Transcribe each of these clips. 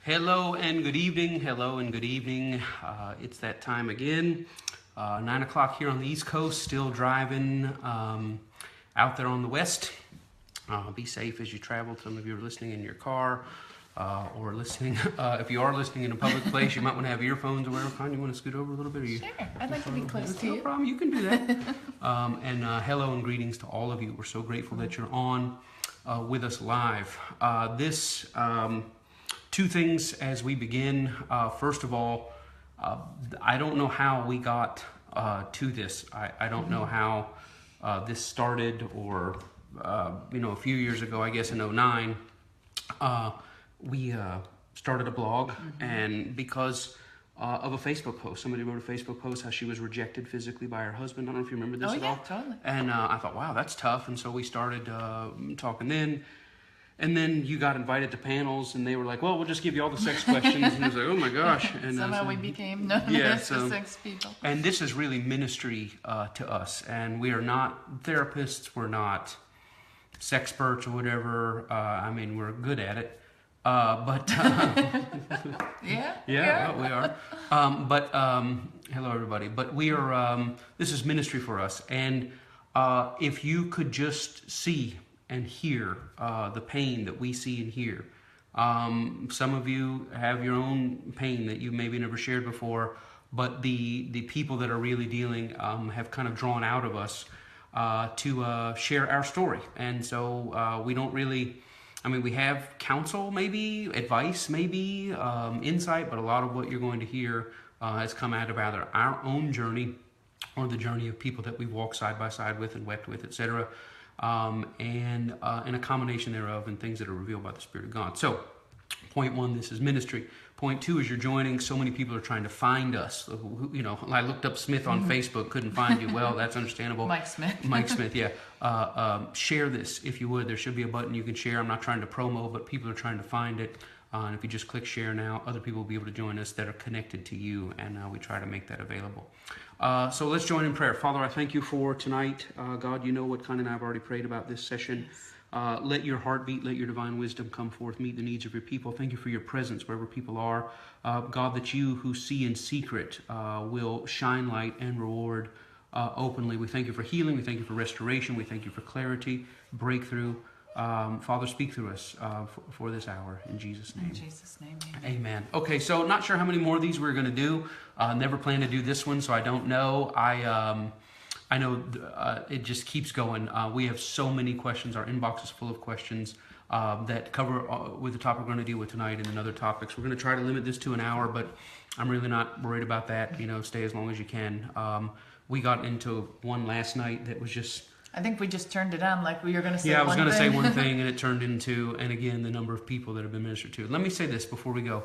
Hello and good evening. Hello and good evening. It's that time again. 9 o'clock here on the East Coast, still driving out there on the West. Be safe as you travel. Some of you are listening in your car or listening. If you are listening in a public place, you might want to have earphones or whatever. Con, you want to scoot over a little bit? Or you, Sure, I'd like to be close to you. No problem, you can do that. And hello and greetings to all of you. We're so grateful that you're on with us live. Two things as we begin. First of all, I don't know how we got to this. I don't know how this started, or a few years ago, I guess in '09, we started a blog, and because of a Facebook post. Somebody wrote a Facebook post how she was rejected physically by her husband. I don't know if you remember this at all. Totally. And I thought, wow, that's tough. And so we started talking then. And then you got invited to panels, and they were like, well, we'll just give you all the sex questions. And I was like, oh my gosh. And somehow we became known as the sex people. And this is really ministry to us. And we are not therapists. We're not sexperts or whatever. We're good at it. Yeah, we are. Hello, everybody. But we are, this is ministry for us. And if you could just see and hear the pain that we see and hear. Some of you have your own pain that you maybe never shared before, but the people that are really dealing have kind of drawn out of us to share our story. And so we don't really, we have counsel maybe, advice maybe, insight, but a lot of what you're going to hear has come out of either our own journey or the journey of people that we've walked side by side with and wept with, etc., and a combination thereof, and things that are revealed by the Spirit of God. So, point one, this is ministry. Point two is you're joining. So many people are trying to find us. I looked up Smith on Facebook, couldn't find you. Well, that's understandable. Mike Smith. Mike Smith, yeah. Share this if you would. There should be a button you can share. I'm not trying to promo, but people are trying to find it. And if you just click share now, other people will be able to join us that are connected to you, and we try to make that available. So let's join in prayer. Father, I thank you for tonight. God, you know what kind, and I've already prayed about this session. Let your heartbeat, let your divine wisdom come forth, meet the needs of your people. Thank you for your presence wherever people are. God, that you who see in secret will shine light and reward openly. We thank you for healing. We thank you for restoration. We thank you for clarity, breakthrough. Father, speak through us for this hour. In Jesus' name. In Jesus' name, amen. Okay, so not sure how many more of these we're going to do. Never planned to do this one, so I don't know. I know it just keeps going. We have so many questions. Our inbox is full of questions that cover with the topic we're going to deal with tonight and then other topics. We're going to try to limit this to an hour, but I'm really not worried about that. Stay as long as you can. We got into one last night that was just... I think we just turned it on like we were going to say I was going to say one thing, and it turned into, and again, the number of people that have been ministered to. Let me say this before we go.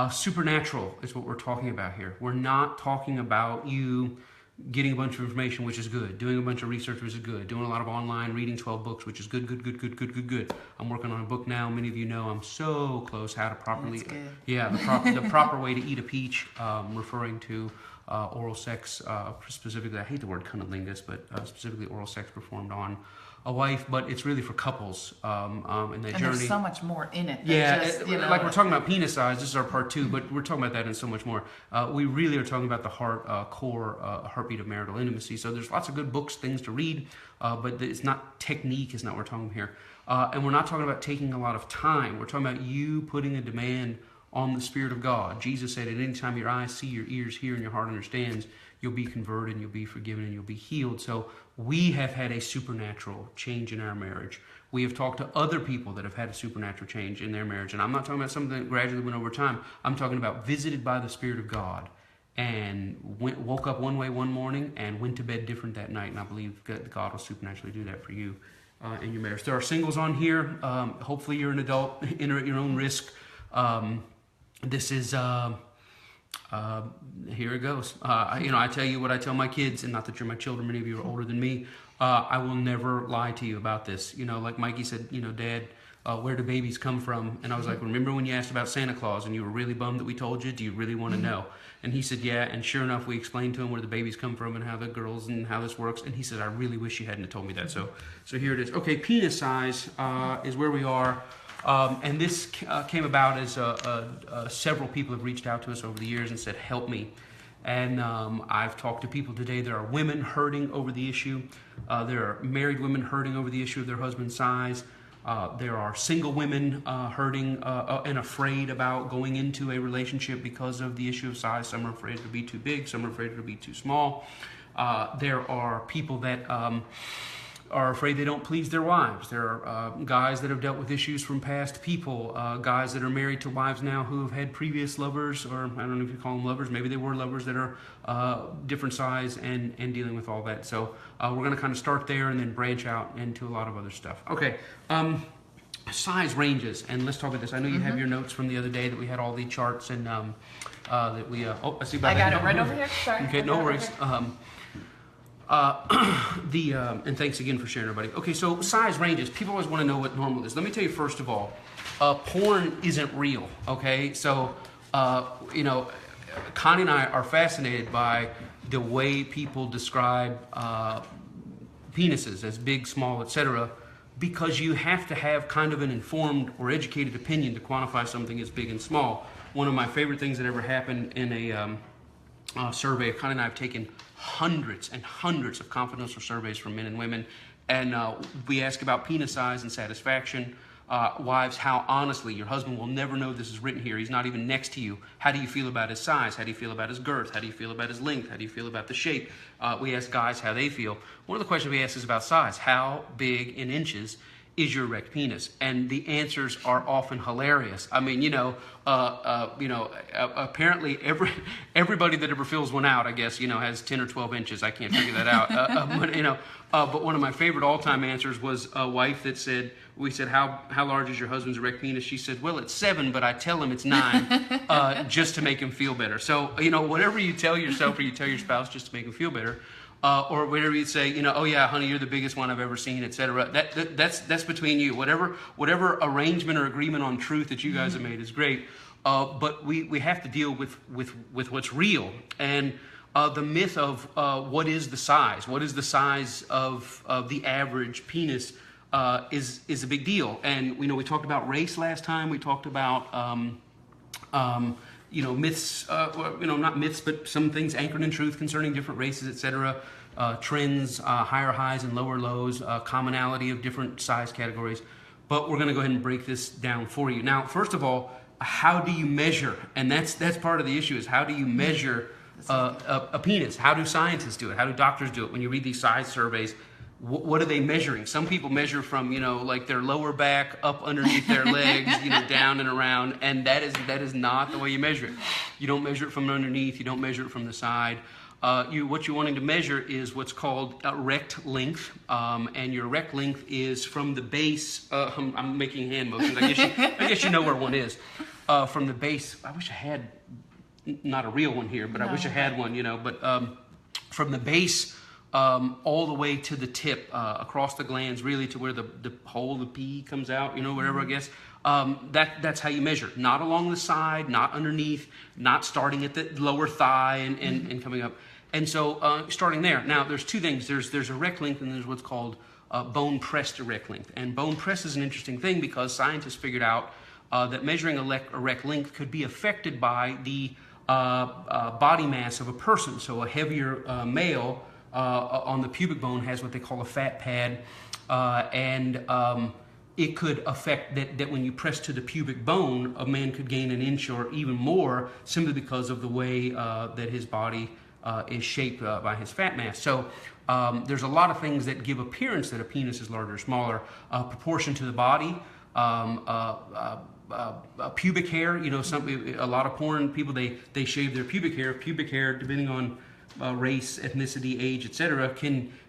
Supernatural is what we're talking about here. We're not talking about you getting a bunch of information, which is good. Doing a bunch of research, which is good. Doing a lot of online, reading 12 books, which is good. I'm working on a book now. Many of you know I'm so close how to properly... That's good. Yeah, the proper way to eat a peach, referring to... oral sex, specifically, I hate the word cunnilingus, but specifically oral sex performed on a wife, but it's really for couples in that journey. There's so much more in it. Like we're talking about penis size, this is our part two, but we're talking about that and so much more. We really are talking about the core heartbeat of marital intimacy. So there's lots of good books, things to read, but it's not technique, is not what we're talking about here. And we're not talking about taking a lot of time. We're talking about you putting a demand on the Spirit of God. Jesus said, at any time your eyes see, your ears hear, and your heart understands, you'll be converted, and you'll be forgiven, and you'll be healed. So we have had a supernatural change in our marriage. We have talked to other people that have had a supernatural change in their marriage. And I'm not talking about something that gradually went over time. I'm talking about visited by the Spirit of God and woke up one way one morning and went to bed different that night. And I believe God will supernaturally do that for you in your marriage. There are singles on here. Hopefully you're an adult. Enter at your own risk. This is, here it goes. I tell you what I tell my kids, and not that you're my children, many of you are older than me. I will never lie to you about this. Like Mikey said, Dad, where do babies come from? And I was like, remember when you asked about Santa Claus and you were really bummed that we told you? Do you really want to know? And he said, yeah. And sure enough, we explained to him where the babies come from and how the girls and how this works. And he said, I really wish you hadn't told me that. So here it is. Okay, penis size is where we are. And this came about as several people have reached out to us over the years and said, help me. And I've talked to people today. There are women hurting over the issue. There are married women hurting over the issue of their husband's size. There are single women hurting and afraid about going into a relationship because of the issue of size. Some are afraid it'll be too big. Some are afraid it'll be too small. There are people that are afraid they don't please their wives. There are guys that have dealt with issues from past people, guys that are married to wives now who have had previous lovers, or I don't know if you call them lovers, maybe they were lovers, that are different size and dealing with all that. So we're going to kind of start there and then branch out into a lot of other stuff. Okay, size ranges, and let's talk about this. I know you have your notes from the other day that we had all the charts and that we, I see by I got it right over here, sorry. Okay, no worries. And thanks again for sharing, everybody. Okay, so size ranges. People always want to know what normal is. Let me tell you first of all, porn isn't real. Okay, so Connie and I are fascinated by the way people describe penises as big, small, etc., because you have to have kind of an informed or educated opinion to quantify something as big and small. One of my favorite things that ever happened in a survey, Connie and I have taken hundreds and hundreds of confidential surveys from men and women, and we ask about penis size and satisfaction. Wives, how honestly, your husband will never know this is written here. He's not even next to you. How do you feel about his size? How do you feel about his girth? How do you feel about his length? How do you feel about the shape? We ask guys how they feel. One of the questions we ask is about size. How big in inches is your erect penis? And the answers are often hilarious. I mean, apparently everybody that ever fills one out, I guess, has 10 or 12 inches. I can't figure that out. But one of my favorite all-time answers was a wife that said, we said, how large is your husband's erect penis? She said, well, it's 7, but I tell him it's 9 just to make him feel better. So, whatever you tell yourself or you tell your spouse just to make him feel better, or whatever you say, oh yeah, honey, you're the biggest one I've ever seen, etc. That's between you. Whatever arrangement or agreement on truth that you guys have made is great. But we have to deal with what's real, and the myth of what is the size of the average penis is a big deal. And we talked about race last time. We talked about myths, not myths, but some things anchored in truth concerning different races, etc. Trends, higher highs and lower lows, commonality of different size categories. But we're going to go ahead and break this down for you. Now, first of all, how do you measure? And that's part of the issue, is how do you measure a penis? How do scientists do it? How do doctors do it? When you read these size surveys, what are they measuring? Some people measure from, like their lower back up underneath their legs, down and around, and that is not the way you measure it. You don't measure it from underneath. You don't measure it from the side. What you're wanting to measure is what's called erect length, and your erect length is from the base. I'm making hand motions. I guess you know where one is. From the base. I wish I had not a real one here, but I wish I had one. But from the base all the way to the tip, across the glands, really to where the hole, the pee comes out. Whatever, I guess. That's how you measure. Not along the side, not underneath, not starting at the lower thigh and coming up. And so starting there. Now, there's two things. There's erect length and there's what's called bone-pressed erect length. And bone-pressed is an interesting thing because scientists figured out that measuring erect length could be affected by the body mass of a person. So a heavier male on the pubic bone has what they call a fat pad, and it could affect that when you press to the pubic bone, a man could gain an inch or even more simply because of the way that his body is shaped by his fat mass. So there's a lot of things that give appearance that a penis is larger or smaller. Proportion to the body, pubic hair. A lot of porn people, they shave their pubic hair. Pubic hair, depending on race, ethnicity, age, etc.,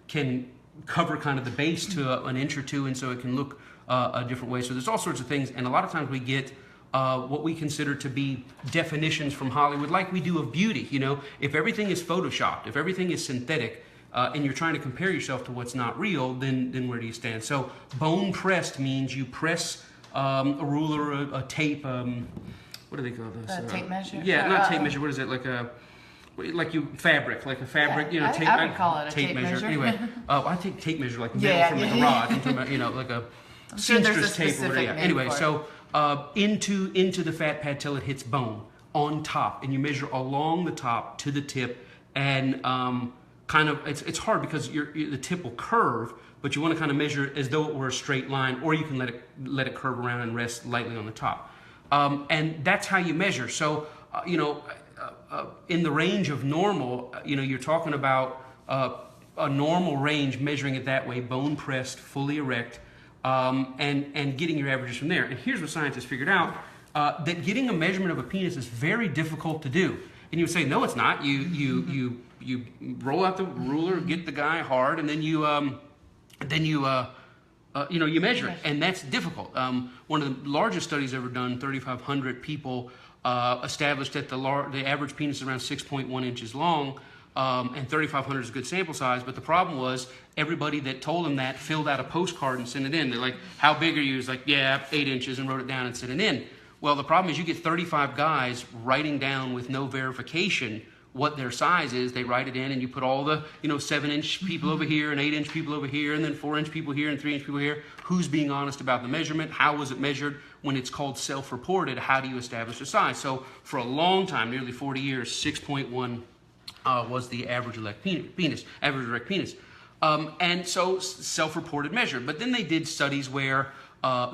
can cover kind of the base to an inch or two, and so it can look a different way. So there's all sorts of things, and a lot of times we get what we consider to be definitions from Hollywood, like we do of beauty. If everything is photoshopped, if everything is synthetic, and you're trying to compare yourself to what's not real, then where do you stand? So bone pressed means you press a ruler, a tape. What do they call this? Tape measure. Yeah, not tape measure. What is it? Like a fabric. Yeah, tape. I would call it a tape measure. Anyway, I take tape measure like metal from the garage. I'm talking about, like a I'm sure there's a seamstress tape or specific whatever. name Anyway, for it. so into the fat pad till it hits bone on top, and you measure along the top to the tip, and kind of it's hard because the tip will curve, but you want to kind of measure it as though it were a straight line, or you can let it curve around and rest lightly on the top, and that's how you measure. So in the range of normal, you're talking about a normal range, measuring it that way, bone pressed, fully erect, and getting your averages from there. And here's what scientists figured out, that getting a measurement of a penis is very difficult to do. And you would say, no, it's not. You roll out the ruler, get the guy hard, and then you measure it, and that's difficult. One of the largest studies ever done, 3,500 people, established that the average penis is around 6.1 inches long, and 3,500 is a good sample size. But the problem was everybody that told them that filled out a postcard and sent it in. They're like, "How big are you?" It's like, "Yeah, 8 inches," and wrote it down and sent it in. Well, the problem is you get 35 guys writing down with no verification what their size is. They write it in, and you put all the 7-inch people over here and 8-inch people over here, and then 4-inch people here and 3-inch people here. Who's being honest about the measurement? How was it measured? When it's called self-reported, how do you establish a size? So for a long time, nearly 40 years, 6.1 was the average erect penis. And so self-reported measure. But then they did studies where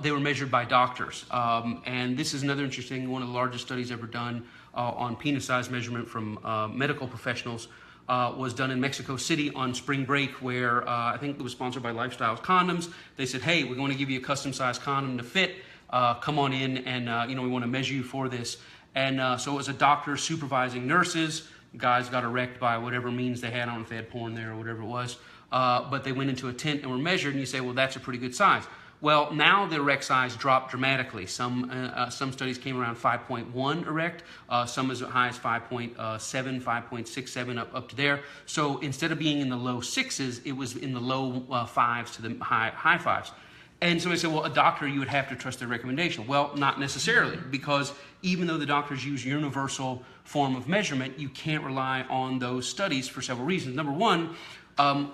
they were measured by doctors. And this is another interesting, one of the largest studies ever done on penis size measurement from medical professionals, was done in Mexico City on spring break, where I think it was sponsored by Lifestyles Condoms. They said, "Hey, we're going to give you a custom-sized condom to fit. Come on in, and we want to measure you for this." And so it was a doctor supervising nurses. Guys got erect by whatever means they had. I don't know if they had porn there or whatever it was. But they went into a tent and were measured, and you say, well, that's a pretty good size. Well, now the erect size dropped dramatically. Some studies came around 5.1 erect, some as high as 5.7, 5.67 up to there. So instead of being in the low sixes, it was in the low fives to the high fives. And so I said, well, a doctor, you would have to trust their recommendation. Well, not necessarily, because even though the doctors use universal form of measurement, you can't rely on those studies for several reasons. Number one,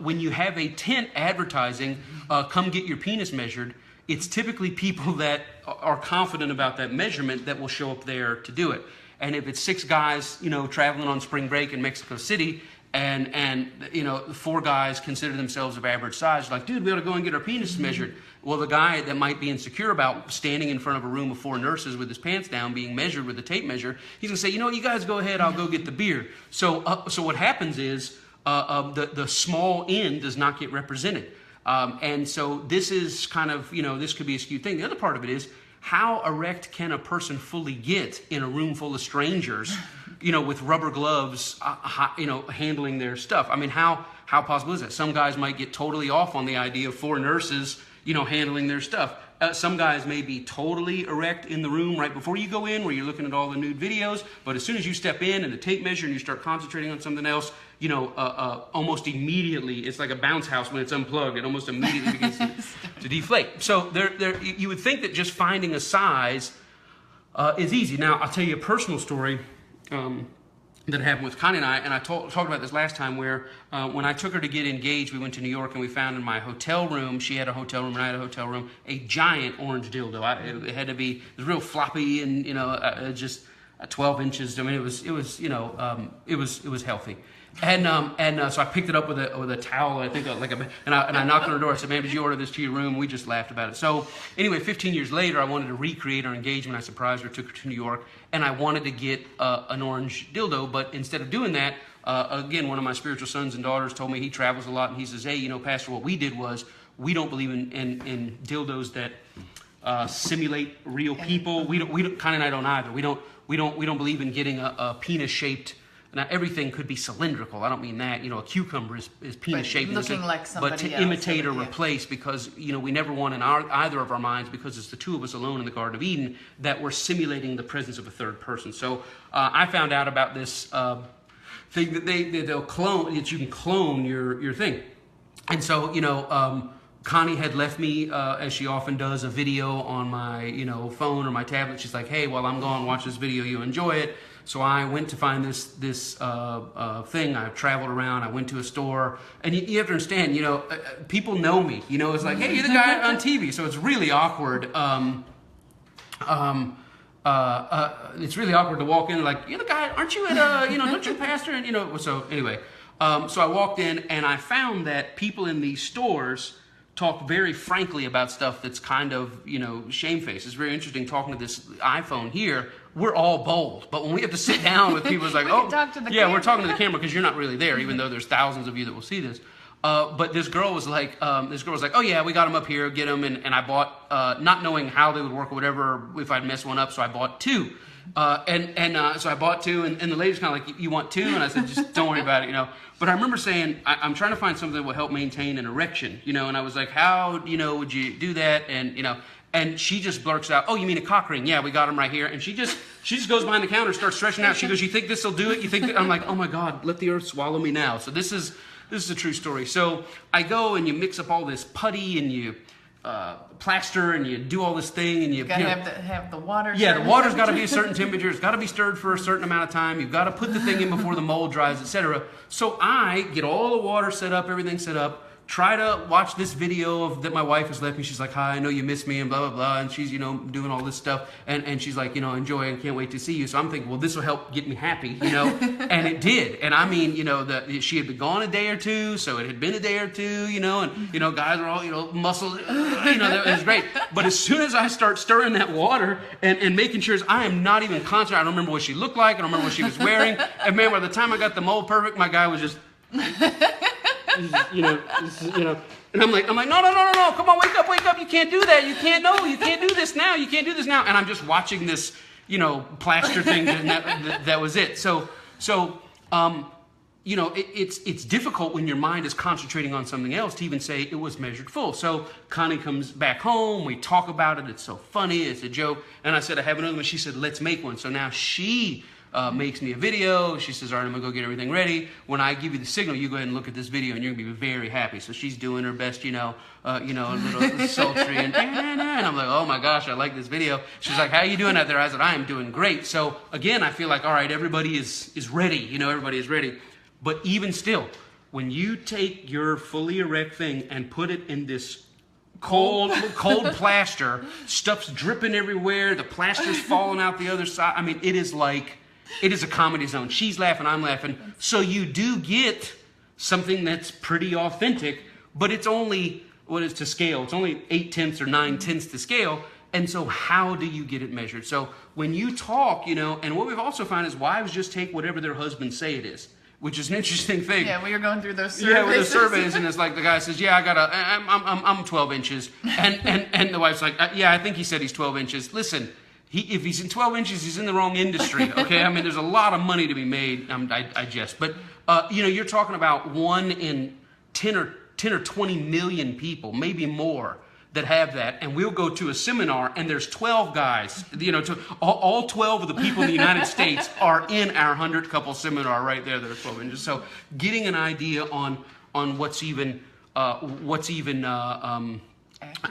when you have a tent advertising, come get your penis measured, it's typically people that are confident about that measurement that will show up there to do it. And if it's 6 guys, traveling on spring break in Mexico City, and 4 guys consider themselves of average size, like, dude, we ought to go and get our penis measured. Well, the guy that might be insecure about standing in front of a room of 4 nurses with his pants down being measured with a tape measure, he's going to say, you guys go ahead, I'll go get the beer. So what happens is the small end does not get represented. And so this is kind of, this could be a skewed thing. The other part of it is, how erect can a person fully get in a room full of strangers, with rubber gloves, handling their stuff? I mean, how possible is that? Some guys might get totally off on the idea of 4 nurses, handling their stuff. Some guys may be totally erect in the room right before you go in, where you're looking at all the nude videos. But as soon as you step in and the tape measure and you start concentrating on something else, almost immediately, it's like a bounce house when it's unplugged. It almost immediately begins to deflate. So you would think that just finding a size is easy. Now, I'll tell you a personal story that happened with Connie and I talked about this last time, where when I took her to get engaged, we went to New York, and we found in my hotel room, she had a hotel room and I had a hotel room, a giant orange dildo. It had to be, it was real floppy and, just 12 inches. I mean, it was healthy. And so I picked it up with a towel, I think, and I knocked on her door. I said, "Ma'am, did you order this to your room?" We just laughed about it. So anyway, 15 years later, I wanted to recreate our engagement. I surprised her, took her to New York, and I wanted to get an orange dildo. But instead of doing that, again, one of my spiritual sons and daughters told me, he travels a lot, and he says, "Hey, Pastor, what we did was, we don't believe in dildos that simulate real people. We don't. Connie and I don't either. We don't believe in getting a penis shaped." Now, everything could be cylindrical. I don't mean that. A cucumber is penis-shaped. Looking like somebody else. But to imitate or replace, because, we never want in either of our minds, because it's the 2 of us alone in the Garden of Eden, that we're simulating the presence of a third person. So I found out about this thing that they'll clone, that you can clone your thing. And so, Connie had left me, as she often does, a video on my phone or my tablet. She's like, hey, while I'm gone, watch this video, you'll enjoy it. So I went to find this thing. I traveled around. I went to a store, and you have to understand, people know me. It's like, hey, you're the guy on TV. So it's really awkward. It's really awkward to walk in like, you're the guy, aren't you at don't you pastor? And so anyway, so I walked in and I found that people in these stores talk very frankly about stuff that's kind of, shamefaced. It's very interesting talking to this iPhone here. We're all bold, but when we have to sit down with people, it's like, we're talking to the camera because you're not really there, even though there's thousands of you that will see this. But this girl was like, oh yeah, we got them up here, get them, and I bought, not knowing how they would work or whatever, if I'd mess one up, so I bought two. So I bought two, and the lady's kind of like, you want two? And I said, just don't worry about it, But I remember saying, I'm trying to find something that will help maintain an erection, and I was like, how, would you do that? And she just blurts out, oh, you mean a cock ring? Yeah, we got them right here. And she just goes behind the counter, starts stretching out. She goes, you think this will do it? You think that? I'm like, oh my God, let the earth swallow me now. So this is a true story. So I go and you mix up all this putty and you plaster and you do all this thing and you gotta have the water. Yeah, the water's got to be a certain temperature. It's got to be stirred for a certain amount of time. You've got to put the thing in before the mold dries, etc. So I get all the water set up, everything set up. Try to watch this video that my wife has left me. She's like, hi, I know you miss me and blah, blah, blah. And she's, doing all this stuff. And she's like, enjoy and can't wait to see you. So I'm thinking, well, this will help get me happy, And it did. And I mean, she had been gone a day or two. So it had been a day or two, and, guys are all, muscles, that was great. But as soon as I start stirring that water and making sure I am not even concentrating, I don't remember what she looked like. I don't remember what she was wearing. And man, by the time I got the mold perfect, my guy was just... and I'm like, no, come on, wake up, you can't do that, you can't do this now, and I'm just watching this, plaster thing, and that was it. So it's difficult when your mind is concentrating on something else to even say it was measured full. So Connie comes back home, we talk about it, it's so funny, it's a joke, and I said, I have another one. She said, let's make one. So now she makes me a video. She says, all right, I'm going to go get everything ready. When I give you the signal, you go ahead and look at this video, and you're going to be very happy. So she's doing her best, a little sultry, and I'm like, oh my gosh, I like this video. She's like, how are you doing out there? I said, I am doing great. So again, I feel like, all right, everybody is ready. Everybody is ready. But even still, when you take your fully erect thing and put it in this cold plaster, stuff's dripping everywhere, the plaster's falling out the other side. I mean, it is a comedy zone. She's laughing, I'm laughing. So you do get something that's pretty authentic, but it's only, what is to scale? It's only 8/10 or 9/10 to scale. And so how do you get it measured? So when you talk, and what we've also found is wives just take whatever their husbands say it is, which is an interesting thing. Yeah, we were going through those surveys. Yeah, with the surveys, and it's like the guy says, yeah, I'm 12 inches. And the wife's like, yeah, I think he said he's 12 inches. Listen, if he's in 12 inches, he's in the wrong industry, okay? I mean, there's a lot of money to be made, I jest. But, you're talking about 1 in 10 or 20 million people, maybe more, that have that. And we'll go to a seminar, and there's 12 guys, all 12 of the people in the United States are in our 100 couple seminar right there that are 12 inches. So getting an idea on what's even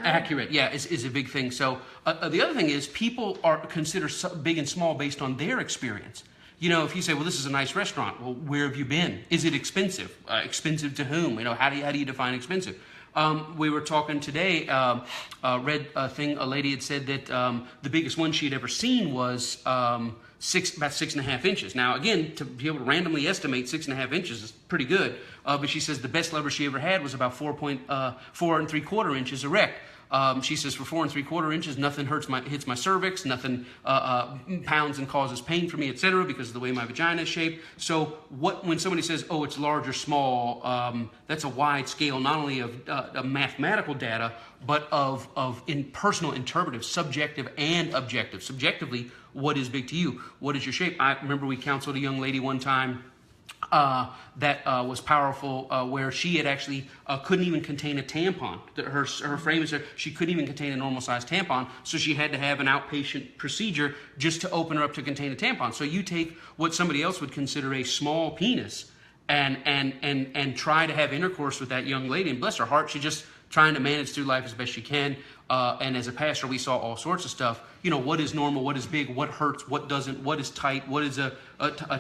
accurate, yeah, is a big thing. So the other thing is people are considered big and small based on their experience. If you say, well, this is a nice restaurant, well, where have you been? Is it expensive? Expensive to whom? How do you define expensive? We were talking today, read a thing, a lady had said that the biggest one she had ever seen was about 6.5 inches. Now, again, to be able to randomly estimate 6.5 inches is pretty good. But she says the best lever she ever had was about 4 3/4 inches erect. She says for 4 3/4 inches, nothing hits my cervix, nothing pounds and causes pain for me, etc., because of the way my vagina is shaped. So when somebody says, oh, it's large or small, that's a wide scale, not only of mathematical data, but of personal, interpretive, subjective, and objective. Subjectively, what is big to you? What is your shape? I remember we counseled a young lady one time that was powerful, where she had actually couldn't even contain a tampon. Her frame is she couldn't even contain a normal sized tampon, so she had to have an outpatient procedure just to open her up to contain a tampon. So you take what somebody else would consider a small penis and try to have intercourse with that young lady, and bless her heart, she just trying to manage through life as best you can. And as a pastor, we saw all sorts of stuff. What is normal, what is big, what hurts, what doesn't, what is tight, what is a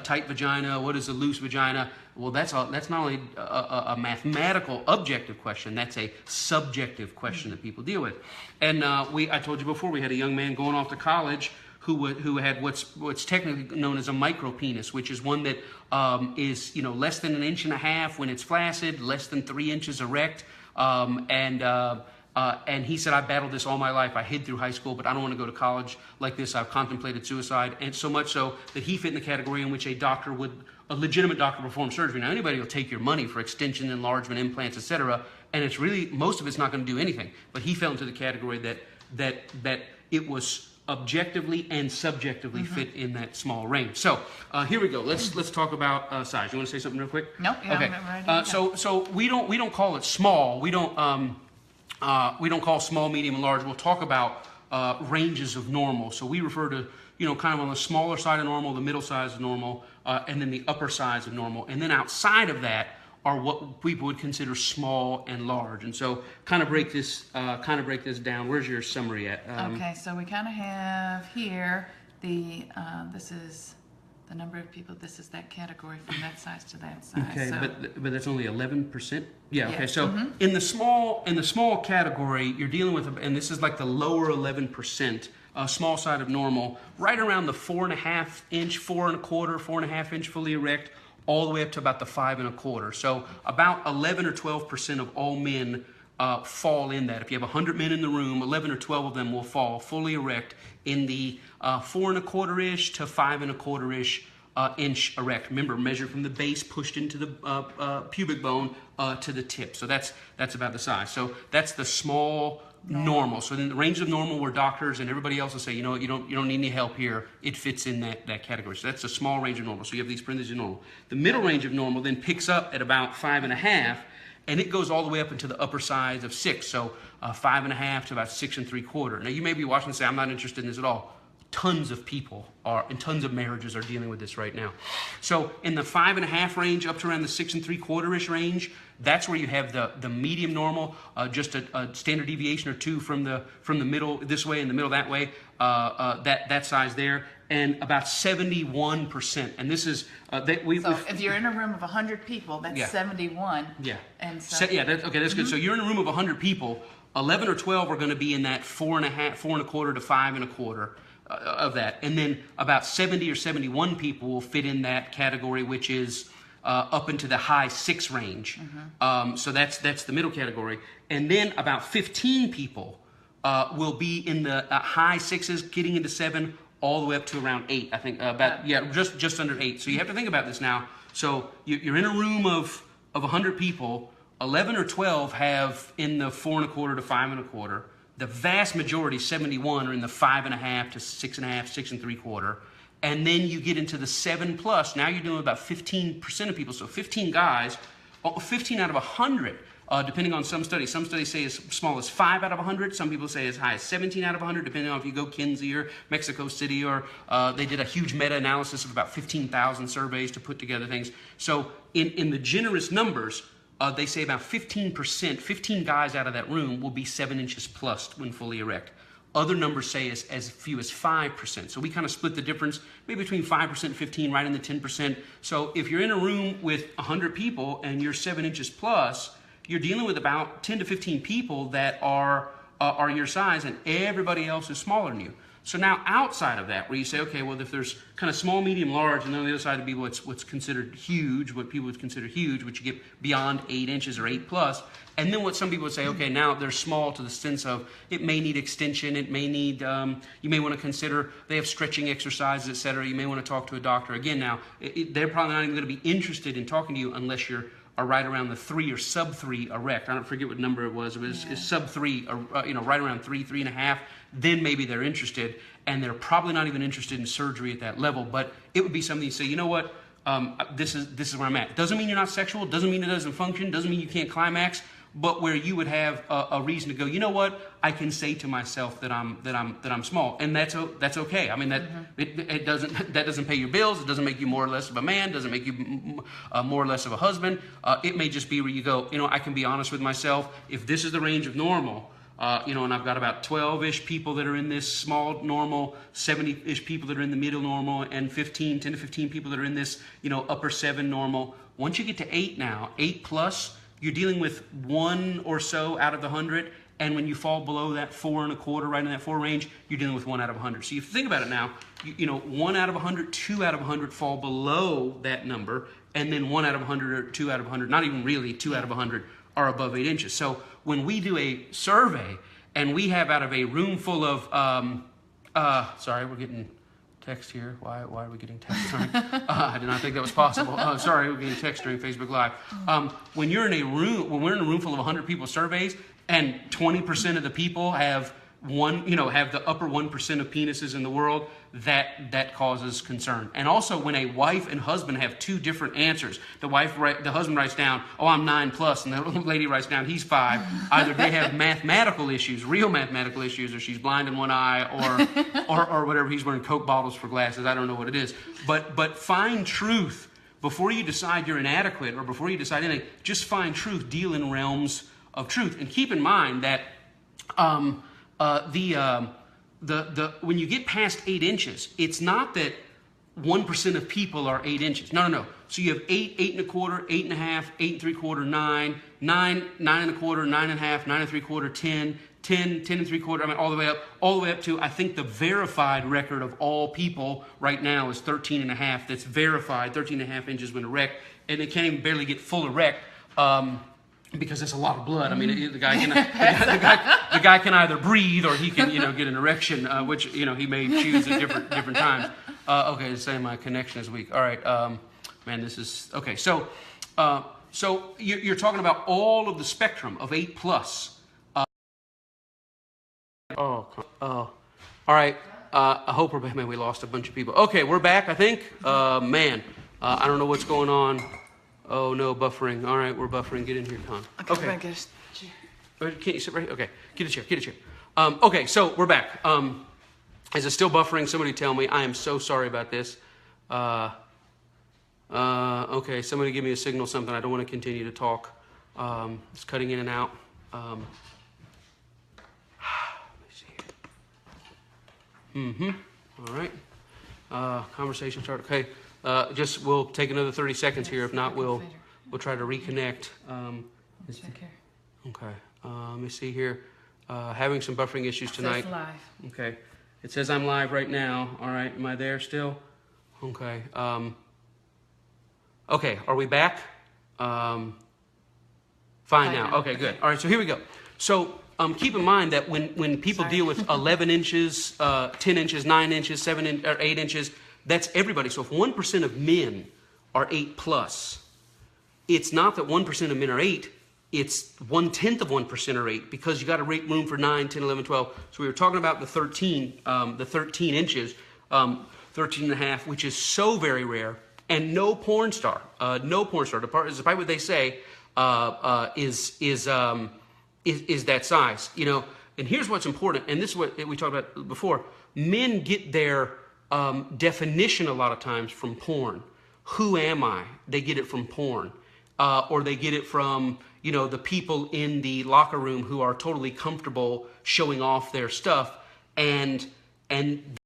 tight vagina, what is a loose vagina. Well, that's not only a mathematical, objective question, that's a subjective question that people deal with. And I told you before, we had a young man going off to college who had what's technically known as a micropenis, which is one that is less than 1.5 inches when it's flaccid, less than 3 inches erect, and he said, I battled this all my life. I hid through high school, but I don't want to go to college like this. I've contemplated suicide, and so much so that he fit in the category in which a legitimate doctor perform surgery. Now, anybody will take your money for extension, enlargement, implants, etc., and it's really, most of it's not going to do anything. But he fell into the category that it was objectively and subjectively fit in that small range. So here we go. Let's talk about size. You want to say something real quick? Nope. Yeah, okay. So we don't call it small. We don't call small, medium, and large. We'll talk about ranges of normal. So we refer to kind of on the smaller side of normal, the middle size of normal, and then the upper size of normal. And then outside of that are what people would consider small and large. And so kind of break this down. Where's your summary at? Okay, so we kind of have here this is the number of people. This is that category from that size to that size. Okay, so, but that's only 11%. Yeah. Okay. Yes. So in the small category, you're dealing with, and this is like the lower 11%, small side of normal, right around the 4.5 inch, 4.25 inch fully erect, all the way up to about the 5.25. So about 11 or 12% of all men fall in that. If you have 100 men in the room, 11 or 12 of them will fall fully erect in the 4.25-ish to 5.25-ish inch erect. Remember, measured from the base, pushed into the pubic bone to the tip. So that's about the size. So that's the small normal. So then the range of normal, where doctors and everybody else will say, you don't need any help here. It fits in that category. So that's a small range of normal. So you have these parentheses of normal. The middle range of normal then picks up at about 5.5, and it goes all the way up into the upper size of 6. So 5.5 to about 6.75. Now you may be watching and say, I'm not interested in this at all. Tons of people are, and tons of marriages are dealing with this right now. So in the 5.5 range up to around the 6.75-ish range, that's where you have the medium normal, just a standard deviation or two from the middle this way and the middle that way, that size there, and about 71%. And this is if you're in a room of 100 people, that's 71. Yeah. And that's good. So you're in a room of 100 people. 11 or 12 are going to be in that 4.25 to 5.25. Of that, and then about 70 or 71 people will fit in that category, which is up into the high 6 range. So that's the middle category, and then about 15 people will be in the high 6s, getting into 7, all the way up to around 8. I think just under 8. So you have to think about this now. So you're in a room of 100 people. 11 or 12 have in the 4.25 to 5.25. The vast majority, 71, are in the 5.5 to 6.5, 6.75. And then you get into the 7 plus. Now you're doing about 15% of people. So 15 guys, 15 out of 100, depending on some studies. Some studies say as small as 5 out of 100. Some people say as high as 17 out of 100, depending on if you go Kinsey or Mexico City, or they did a huge meta-analysis of about 15,000 surveys to put together things. So in the generous numbers, they say about 15%, 15 guys out of that room will be 7 inches plus when fully erect. Other numbers say as few as 5%. So we kind of split the difference, maybe between 5% and 15, right in the 10%. So if you're in a room with 100 people and you're 7 inches plus, you're dealing with about 10 to 15 people that are your size, and everybody else is smaller than you. So now outside of that, where you say, okay, well, if there's kind of small, medium, large, and then on the other side would be what's considered huge, what people would consider huge, which you get beyond 8 inches or 8 plus, and then what some people would say, okay, now they're small to the sense of it may need extension, it may need, you may want to consider, they have stretching exercises, et cetera. You may want to talk to a doctor. Again, now, they're probably not even going to be interested in talking to you unless you're right around the 3 or sub 3 erect. I don't forget what number it was. It was sub 3, right around 3, 3.5. Then maybe they're interested, and they're probably not even interested in surgery at that level. But it would be something you say, you know what, this is where I'm at. Doesn't mean you're not sexual. Doesn't mean it doesn't function. Doesn't mean you can't climax. but where you would have a reason to go, you know what, I can say to myself that I'm small, and that's okay. I mean, that doesn't pay your bills. It doesn't make you more or less of a man. Doesn't make you more or less of a husband. It may just be where you go, you know, I can be honest with myself. If this is the range of normal, you know, and I've got about 12-ish people that are in this small normal, 70-ish people that are in the middle normal, and 10 to 15 people that are in this, you know, upper 7 normal. Once you get to 8 now, 8 plus, you're dealing with 1 or so out of the 100. And when you fall below that 4 1/4, right in that 4 range, you're dealing with 1 out of 100. So you think about it now, you know, 1 out of 100, 2 out of 100 fall below that number, and then 1 out of 100 or 2 out of 100, not even really 2 out of 100, are above 8 inches. So when we do a survey and we have out of a room full of, sorry, we're getting text here. Why are we getting text? Sorry. I did not think that was possible. Sorry, we're getting text during Facebook Live. When we're in a room full of 100 people surveys, and 20% of the people have have the upper 1% of penises in the world, that causes concern. And also when a wife and husband have 2 different answers, the husband writes down, oh, I'm 9 plus, and the lady writes down, he's 5. Either they have mathematical issues, real mathematical issues, or she's blind in one eye, or whatever, he's wearing Coke bottles for glasses, I don't know what it is. But find truth. Before you decide you're inadequate, or before you decide anything, just find truth, deal in realms of truth. And keep in mind that when you get past 8 inches, it's not that 1% of people are 8 inches. No. So you have 8, 8 1/4, 8 1/2, 8 3/4, 9, 9, 9 1/4, 9 1/2, 9 3/4, 10, 10, 10 3/4. I mean, all the way up to, I think the verified record of all people right now is 13 1/2. That's verified, 13 1/2 inches when erect, and they can't even barely get full erect. Because it's a lot of blood. I mean, the guy can either breathe or he can, get an erection, which he may choose at different times. Okay, to say my connection is weak. All right, man, this is okay. So you're talking about all of the spectrum of 8 plus. All right. I hope man, we lost a bunch of people. Okay, we're back. I think. Man, I don't know what's going on. Oh no, buffering. All right, we're buffering. Get in here, Con. Okay. Get a chair. Can't you sit right here? Okay, get a chair. Okay, so we're back. Is it still buffering? Somebody tell me. I am so sorry about this. Okay, somebody give me a signal, something. I don't want to continue to talk. It's cutting in and out. Let me see here. All right. Conversation start. Okay. We'll take another 30 seconds here. If not, we'll try to reconnect. Check here. Okay. Let me see here. Having some buffering issues tonight. It says live. Okay. It says I'm live right now. All right. Am I there still? Okay. Okay. Are we back? Fine now. Okay. Good. All right. So here we go. So keep in mind that when people deal with 11 inches, 10 inches, 9 inches, 7 or 8 inches. That's everybody. So if 1% of men are 8 plus, it's not that 1% of men are 8, it's 1/10 of 1% are 8, because you got to rate room for 9, 10, 11, 12. So we were talking about the 13 inches, 13 1/2, which is so very rare, and no porn star, despite what they say, is that size. And here's what's important, and this is what we talked about before. Men get their definition a lot of times from porn. Who am I? They get it from porn. Or they get it from, the people in the locker room who are totally comfortable showing off their stuff, and